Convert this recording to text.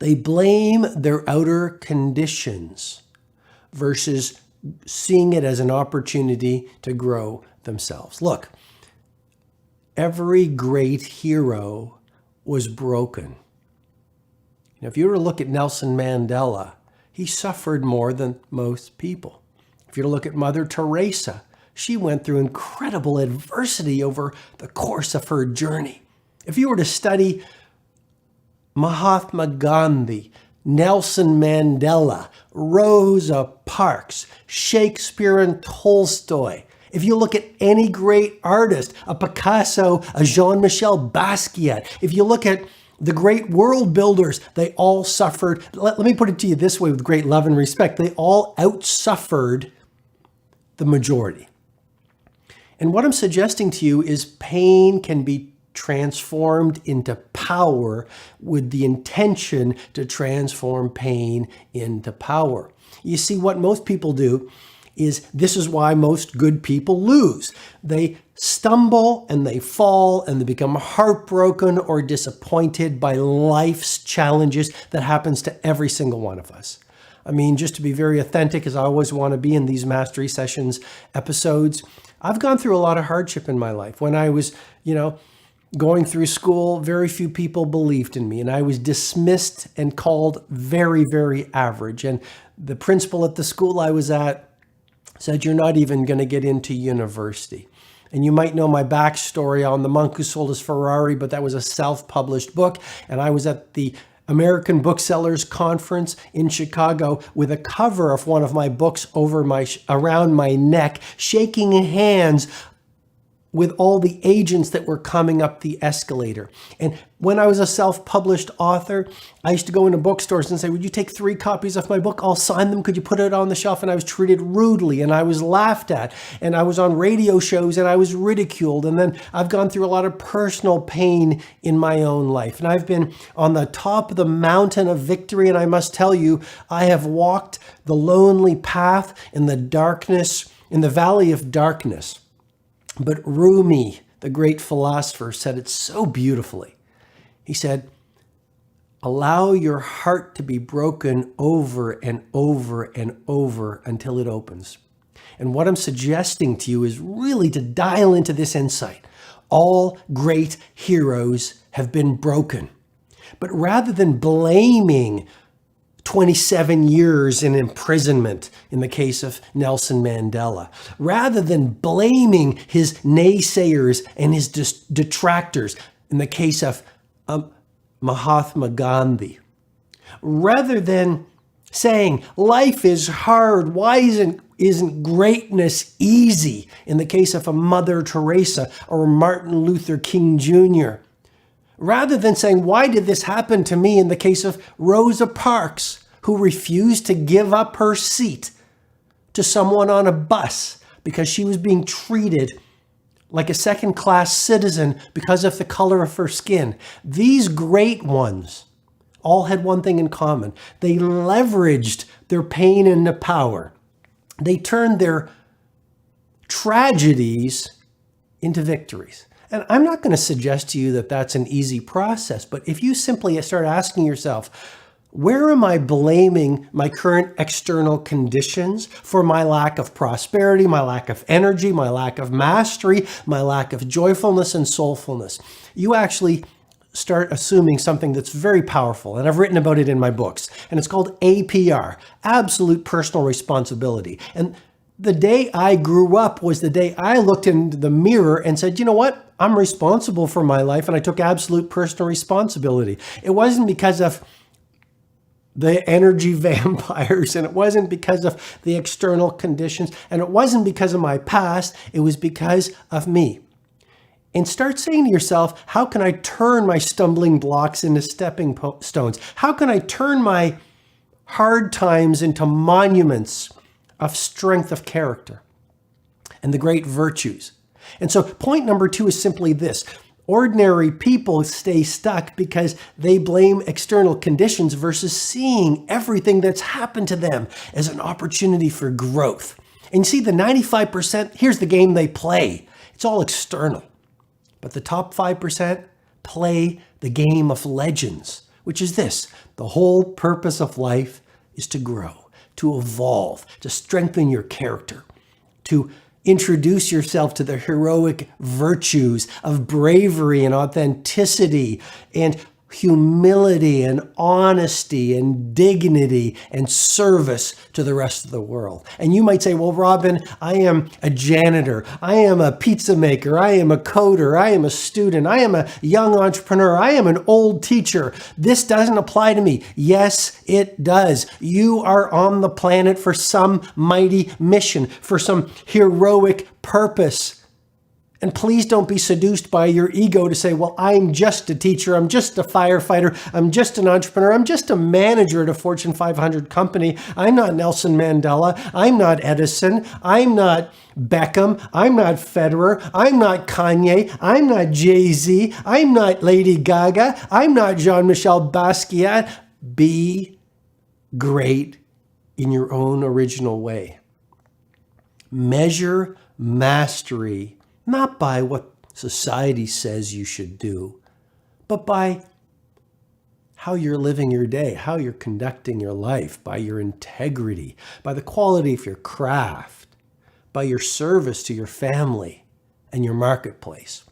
They blame their outer conditions versus seeing it as an opportunity to grow themselves. Look, every great hero was broken. Now, if you were to look at Nelson Mandela, he suffered more than most people. If you were to look at Mother Teresa, she went through incredible adversity over the course of her journey. If you were to study Mahatma Gandhi, Nelson Mandela, Rosa Parks, Shakespeare and Tolstoy, if you look at any great artist, a Picasso, a Jean-Michel Basquiat, if you look at the great world builders, they all suffered. Let me put it to you this way with great love and respect. They all outsuffered the majority. And what I'm suggesting to you is pain can be transformed into power with the intention to transform pain into power. You see, what most people do is, this is why most good people lose. They stumble and they fall and they become heartbroken or disappointed by life's challenges that happens to every single one of us. I mean, just to be very authentic, as I always want to be in these Mastery Sessions episodes, I've gone through a lot of hardship in my life. When I was, going through school, very few people believed in me, and I was dismissed and called very, very average. And the principal at the school I was at said, "You're not even going to get into university." And you might know my backstory on The Monk Who Sold His Ferrari, but that was a self-published book. And I was at the American Booksellers Conference in Chicago with a cover of one of my books around my neck, shaking hands with all the agents that were coming up the escalator. And when I was a self-published author, I used to go into bookstores and say, "Would you take 3 copies of my book? I'll sign them. Could you put it on the shelf?" And I was treated rudely and I was laughed at. And I was on radio shows and I was ridiculed. And then I've gone through a lot of personal pain in my own life. And I've been on the top of the mountain of victory. And I must tell you, I have walked the lonely path in the darkness, in the valley of darkness. But Rumi, the great philosopher, said it so beautifully. He said, "Allow your heart to be broken over and over and over until it opens." And what I'm suggesting to you is really to dial into this insight. All great heroes have been broken. But rather than blaming 27 years in imprisonment in the case of Nelson Mandela, rather than blaming his naysayers and his detractors in the case of Mahatma Gandhi, rather than saying life is hard, why isn't greatness easy in the case of a Mother Teresa or Martin Luther King Jr., rather than saying, why did this happen to me in the case of Rosa Parks, who refused to give up her seat to someone on a bus because she was being treated like a second-class citizen because of the color of her skin. These great ones all had one thing in common. They leveraged their pain into power. They turned their tragedies into victories. And I'm not going to suggest to you that that's an easy process, but if you simply start asking yourself, where am I blaming my current external conditions for my lack of prosperity, my lack of energy, my lack of mastery, my lack of joyfulness and soulfulness? You actually start assuming something that's very powerful, and I've written about it in my books, and it's called APR, Absolute Personal Responsibility. And the day I grew up was the day I looked into the mirror and said, you know what? I'm responsible for my life, and I took absolute personal responsibility. It wasn't because of the energy vampires, and it wasn't because of the external conditions, and it wasn't because of my past. It was because of me. And start saying to yourself, how can I turn my stumbling blocks into stepping stones? How can I turn my hard times into monuments of strength of character and the great virtues? And so point number 2 is simply this. Ordinary people stay stuck because they blame external conditions versus seeing everything that's happened to them as an opportunity for growth. And you see, the 95%, here's the game they play. It's all external. But the top 5% play the game of legends, which is this: the whole purpose of life is to grow, to evolve, to strengthen your character, to introduce yourself to the heroic virtues of bravery and authenticity and humility and honesty and dignity and service to the rest of the world. And you might say, well, Robin, I am a janitor. I am a pizza maker. I am a coder. I am a student. I am a young entrepreneur. I am an old teacher. This doesn't apply to me. Yes, it does. You are on the planet for some mighty mission, for some heroic purpose. And please don't be seduced by your ego to say, well, I'm just a teacher, I'm just a firefighter, I'm just an entrepreneur, I'm just a manager at a Fortune 500 company. I'm not Nelson Mandela, I'm not Edison, I'm not Beckham, I'm not Federer, I'm not Kanye, I'm not Jay-Z, I'm not Lady Gaga, I'm not Jean-Michel Basquiat. Be great in your own original way. Measure mastery not by what society says you should do, but by how you're living your day, how you're conducting your life, by your integrity, by the quality of your craft, by your service to your family and your marketplace.